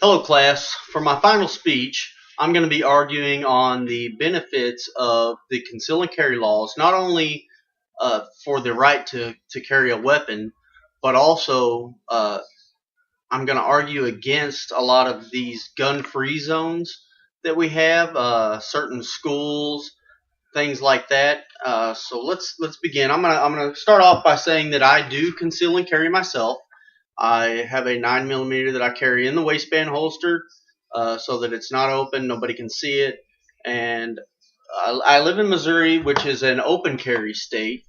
Hello, class. For my final speech, I'm going to be arguing on the benefits of the conceal and carry laws, not only for the right to carry a weapon, but also I'm going to argue against a lot of these gun-free zones that we have, certain schools, things like that. So let's begin. I'm gonna start off by saying that I do conceal and carry myself. I have a 9mm that I carry in the waistband holster so that it's not open, nobody can see it. And I live in Missouri, which is an open carry state,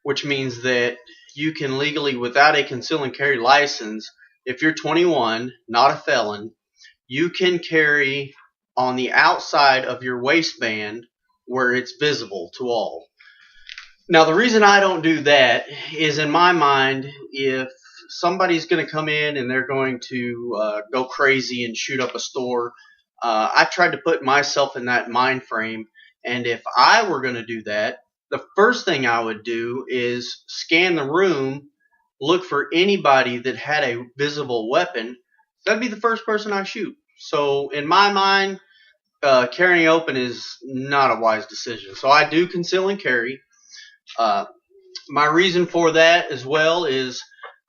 which means that you can legally, without a conceal and carry license, if you're 21, not a felon, you can carry on the outside of your waistband where it's visible to all. Now, the reason I don't do that is, in my mind, if somebody's going to come in and they're going to go crazy and shoot up a store, I tried to put myself in that mind frame. And if I were going to do that, the first thing I would do is scan the room, look for anybody that had a visible weapon. That'd be the first person I shoot. So, in my mind, carrying open is not a wise decision. So I do conceal and carry. My reason for that as well is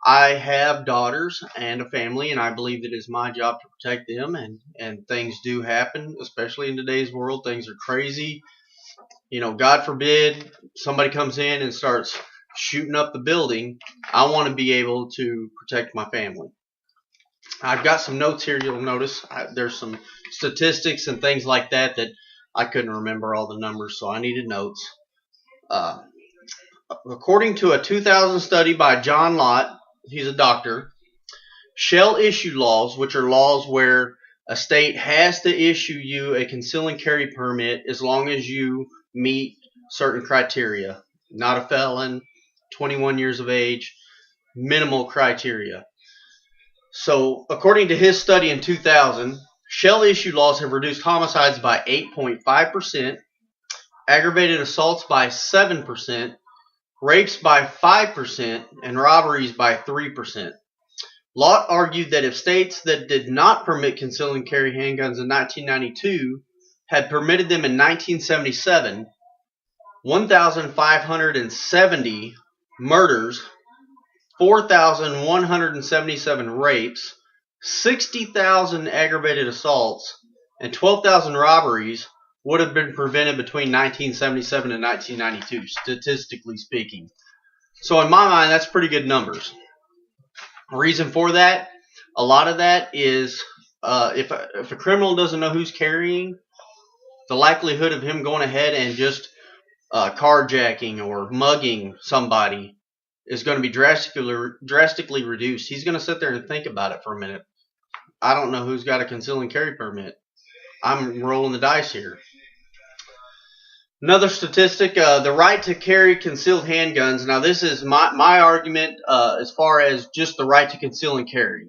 I have daughters and a family, and I believe that it's my job to protect them, and things do happen, especially in today's world. Things are crazy. You know, God forbid somebody comes in and starts shooting up the building. I want to be able to protect my family. I've got some notes here. You'll notice there's some statistics and things like that I couldn't remember all the numbers, so I needed notes. According to a 2000 study by John Lott, he's a doctor, shall issue laws, which are laws where a state has to issue you a conceal and carry permit as long as you meet certain criteria. Not a felon, 21 years of age, minimal criteria. So, according to his study in 2000, shall issue laws have reduced homicides by 8.5%, aggravated assaults by 7%, rapes by 5%, and robberies by 3%. Lott argued that if states that did not permit conceal and carry handguns in 1992 had permitted them in 1977, 1,570 murders, 4,177 rapes, 60,000 aggravated assaults, and 12,000 robberies would have been prevented between 1977 and 1992, statistically speaking. So in my mind, that's pretty good numbers. Reason for that, a lot of that is if a criminal doesn't know who's carrying, the likelihood of him going ahead and just carjacking or mugging somebody is going to be drastically reduced. He's going to sit there and think about it for a minute. I don't know who's got a conceal and carry permit. I'm rolling the dice here. Another statistic, the right to carry concealed handguns. Now, this is my argument as far as just the right to conceal and carry.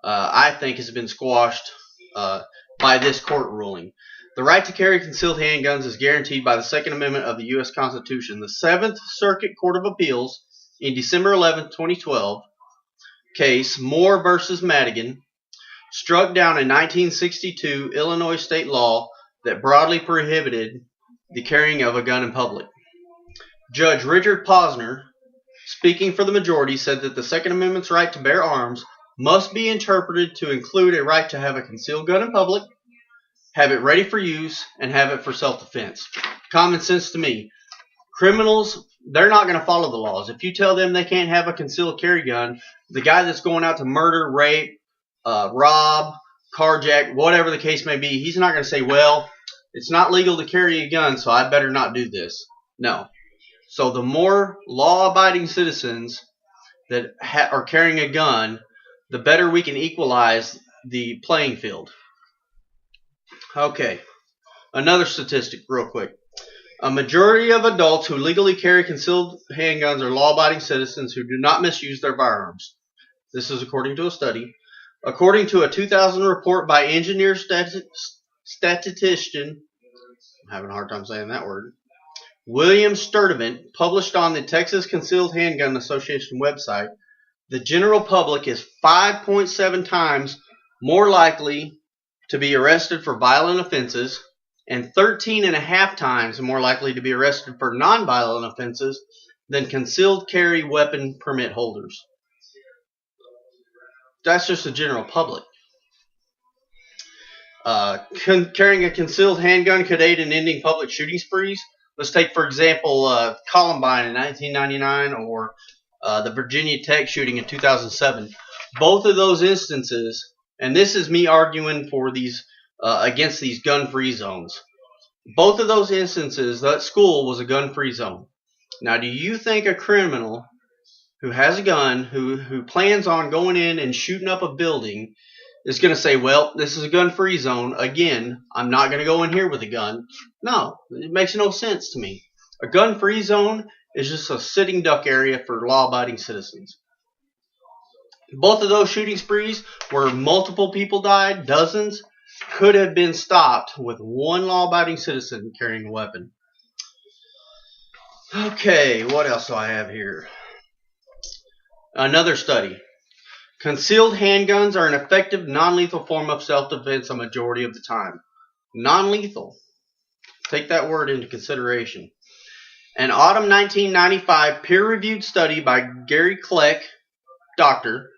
I think has been squashed by this court ruling. The right to carry concealed handguns is guaranteed by the Second Amendment of the U.S. Constitution. The Seventh Circuit Court of Appeals in December 11, 2012, case Moore versus Madigan, struck down a 1962 Illinois state law that broadly prohibited the carrying of a gun in public. Judge Richard Posner, speaking for the majority, said that the Second Amendment's right to bear arms must be interpreted to include a right to have a concealed gun in public, have it ready for use, and have it for self-defense. Common sense to me. Criminals, they're not going to follow the laws. If you tell them they can't have a concealed carry gun, the guy that's going out to murder, rape, rob, carjack, whatever the case may be, he's not going to say, well, it's not legal to carry a gun, so I better not do this. No. So the more law-abiding citizens that are carrying a gun, the better we can equalize the playing field. Okay. Another statistic real quick. A majority of adults who legally carry concealed handguns are law-abiding citizens who do not misuse their firearms. This is according to a study. According to a 2000 report by engineer statistician, I'm having a hard time saying that word, William Sturdivant, published on the Texas Concealed Handgun Association website, the general public is 5.7 times more likely to be arrested for violent offenses and 13.5 times more likely to be arrested for nonviolent offenses than concealed carry weapon permit holders. That's just the general public. Carrying a concealed handgun could aid in ending public shooting sprees. Let's take, for example, Columbine in 1999 or the Virginia Tech shooting in 2007. Both of those instances, and this is me arguing for these against these gun-free zones. Both of those instances, that school was a gun-free zone. Now, do you think a criminal who has a gun, who plans on going in and shooting up a building, is going to say, well, this is a gun-free zone. Again, I'm not going to go in here with a gun. No, it makes no sense to me. A gun-free zone is just a sitting duck area for law-abiding citizens. Both of those shooting sprees where multiple people died, dozens, could have been stopped with one law-abiding citizen carrying a weapon. Okay, what else do I have here? Another study. Concealed handguns are an effective non-lethal form of self-defense a majority of the time. Non-lethal. Take that word into consideration. An autumn 1995 peer-reviewed study by Gary Kleck, doctor,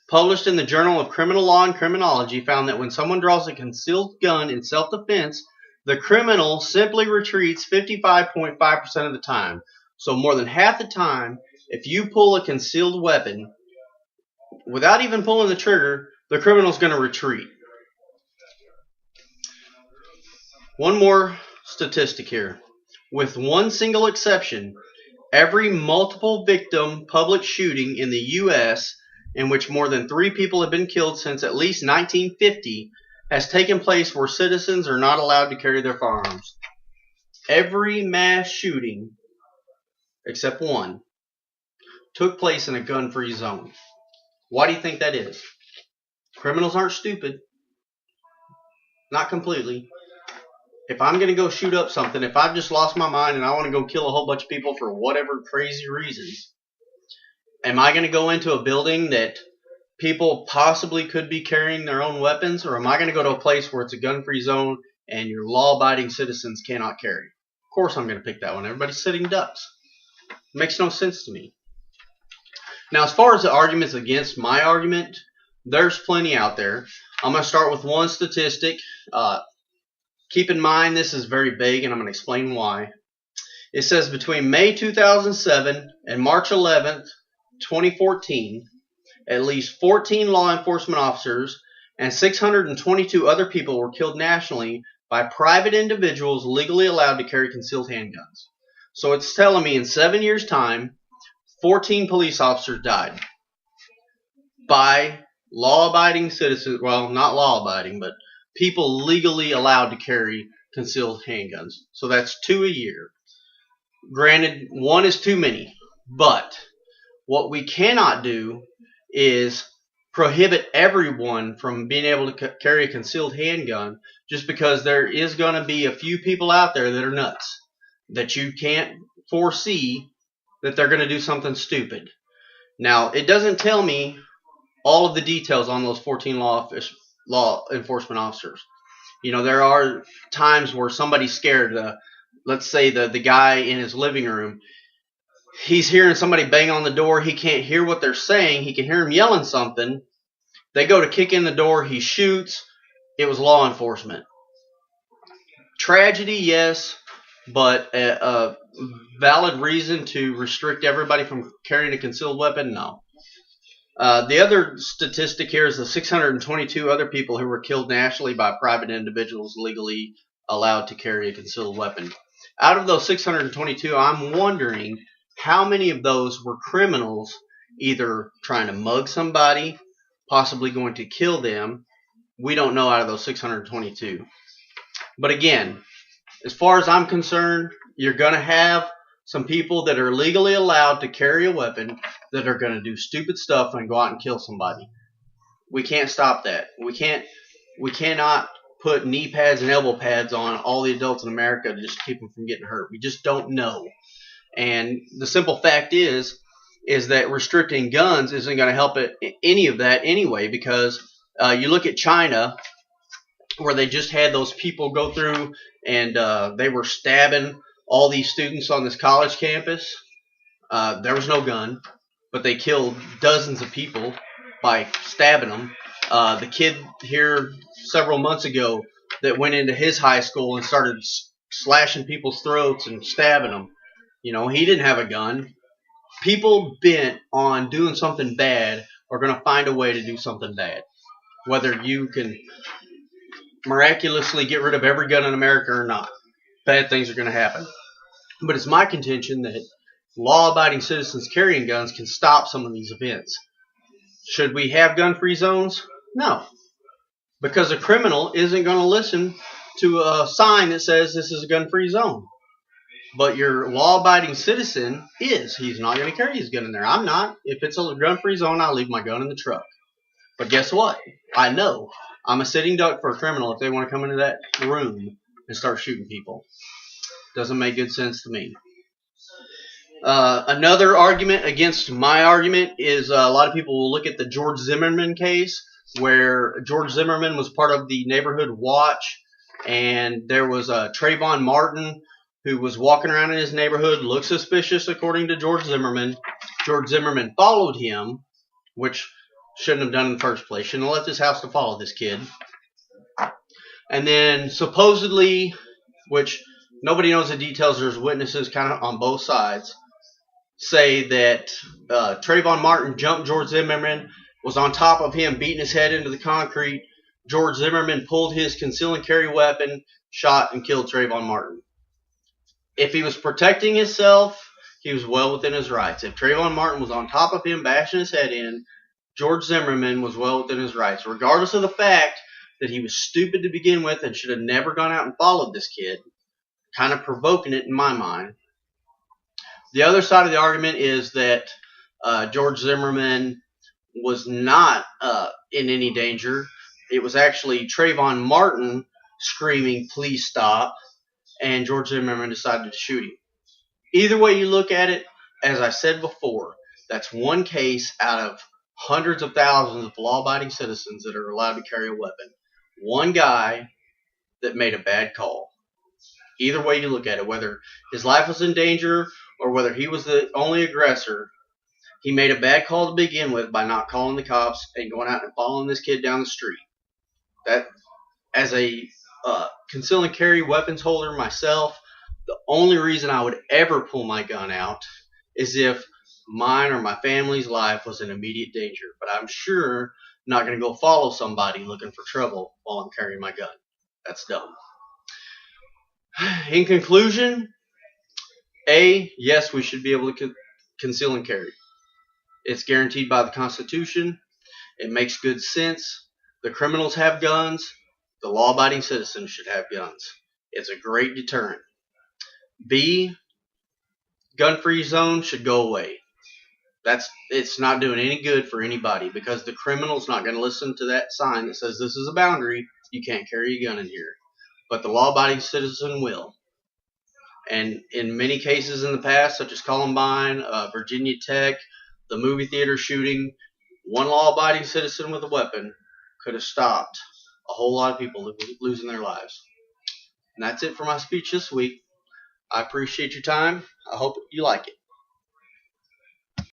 published in the Journal of Criminal Law and Criminology, found that when someone draws a concealed gun in self-defense, the criminal simply retreats 55.5% of the time. So more than half the time, if you pull a concealed weapon, without even pulling the trigger, the criminal's going to retreat. One more statistic here. With one single exception, every multiple victim public shooting in the U.S. in which more than 3 people have been killed since at least 1950 has taken place where citizens are not allowed to carry their firearms. Every mass shooting, except one, took place in a gun-free zone. Why do you think that is? Criminals aren't stupid. Not completely. If I'm going to go shoot up something, if I've just lost my mind and I want to go kill a whole bunch of people for whatever crazy reasons, am I going to go into a building that people possibly could be carrying their own weapons, or am I going to go to a place where it's a gun-free zone and your law-abiding citizens cannot carry? Of course I'm going to pick that one. Everybody's sitting ducks. It makes no sense to me. Now, as far as the arguments against my argument, there's plenty out there. I'm going to start with one statistic. Keep in mind this is very vague, and I'm going to explain why. It says between May 2007 and March 11th, 2014, at least 14 law enforcement officers and 622 other people were killed nationally by private individuals legally allowed to carry concealed handguns. So it's telling me in 7 years' time, 14 police officers died by law-abiding citizens. Well, not law-abiding, but people legally allowed to carry concealed handguns. So that's 2 a year. Granted, 1 is too many, but what we cannot do is prohibit everyone from being able to carry a concealed handgun just because there is going to be a few people out there that are nuts, that you can't foresee that they're going to do something stupid. Now, it doesn't tell me all of the details on those 14 law enforcement officers. You know, there are times where somebody's scared. Let's say the guy in his living room, he's hearing somebody bang on the door. He can't hear what they're saying. He can hear him yelling something. They go to kick in the door. He shoots. It was law enforcement. Tragedy, yes, but a valid reason to restrict everybody from carrying a concealed weapon, no. The other statistic here is the 622 other people who were killed nationally by private individuals legally allowed to carry a concealed weapon. Out of those 622, I'm wondering how many of those were criminals either trying to mug somebody, possibly going to kill them. We don't know out of those 622. But again, as far as I'm concerned, you're going to have some people that are legally allowed to carry a weapon that are going to do stupid stuff and go out and kill somebody. We can't stop that. We cannot put knee pads and elbow pads on all the adults in America to just keep them from getting hurt. We just don't know. And the simple fact is, is that restricting guns isn't going to help any of that anyway, because you look at China, where they just had those people go through and they were stabbing all these students on this college campus. There was no gun, but they killed dozens of people by stabbing them. The kid here several months ago that went into his high school and started slashing people's throats and stabbing them, he didn't have a gun. People bent on doing something bad are going to find a way to do something bad. Whether you can miraculously get rid of every gun in America or not, bad things are going to happen. But it's my contention that law-abiding citizens carrying guns can stop some of these events. Should we have gun-free zones? No. Because a criminal isn't going to listen to a sign that says this is a gun-free zone. But your law-abiding citizen is. He's not going to carry his gun in there. I'm not. If it's a gun-free zone, I'll leave my gun in the truck. But guess what? I know I'm a sitting duck for a criminal if they want to come into that room and start shooting people. Doesn't make good sense to me. Another argument against my argument is a lot of people will look at the George Zimmerman case, where George Zimmerman was part of the Neighborhood Watch, and there was Trayvon Martin who was walking around in his neighborhood, looked suspicious according to George Zimmerman. George Zimmerman followed him, which shouldn't have done in the first place. Shouldn't have left his house to follow this kid. And then supposedly, which nobody knows the details, there's witnesses kind of on both sides, say that Trayvon Martin jumped George Zimmerman, was on top of him, beating his head into the concrete. George Zimmerman pulled his conceal and carry weapon, shot, and killed Trayvon Martin. If he was protecting himself, he was well within his rights. If Trayvon Martin was on top of him, bashing his head in, George Zimmerman was well within his rights, regardless of the fact that he was stupid to begin with and should have never gone out and followed this kid, kind of provoking it in my mind. The other side of the argument is that George Zimmerman was not in any danger. It was actually Trayvon Martin screaming, "Please stop," and George Zimmerman decided to shoot him. Either way you look at it, as I said before, that's one case out of hundreds of thousands of law-abiding citizens that are allowed to carry a weapon. One guy that made a bad call. Either way you look at it, whether his life was in danger or whether he was the only aggressor, he made a bad call to begin with by not calling the cops and going out and following this kid down the street. That, as a conceal and carry weapons holder myself, the only reason I would ever pull my gun out is if mine or my family's life was in immediate danger. But I'm sure not going to go follow somebody looking for trouble while I'm carrying my gun. That's dumb. In conclusion, yes, we should be able to conceal and carry. It's guaranteed by the Constitution. It makes good sense. The criminals have guns. The law-abiding citizens should have guns. It's a great deterrent. B, gun-free zone should go away. It's not doing any good for anybody, because the criminal's not going to listen to that sign that says this is a boundary. You can't carry a gun in here. But the law-abiding citizen will. And in many cases in the past, such as Columbine, Virginia Tech, the movie theater shooting, one law-abiding citizen with a weapon could have stopped a whole lot of people losing their lives. And that's it for my speech this week. I appreciate your time. I hope you like it.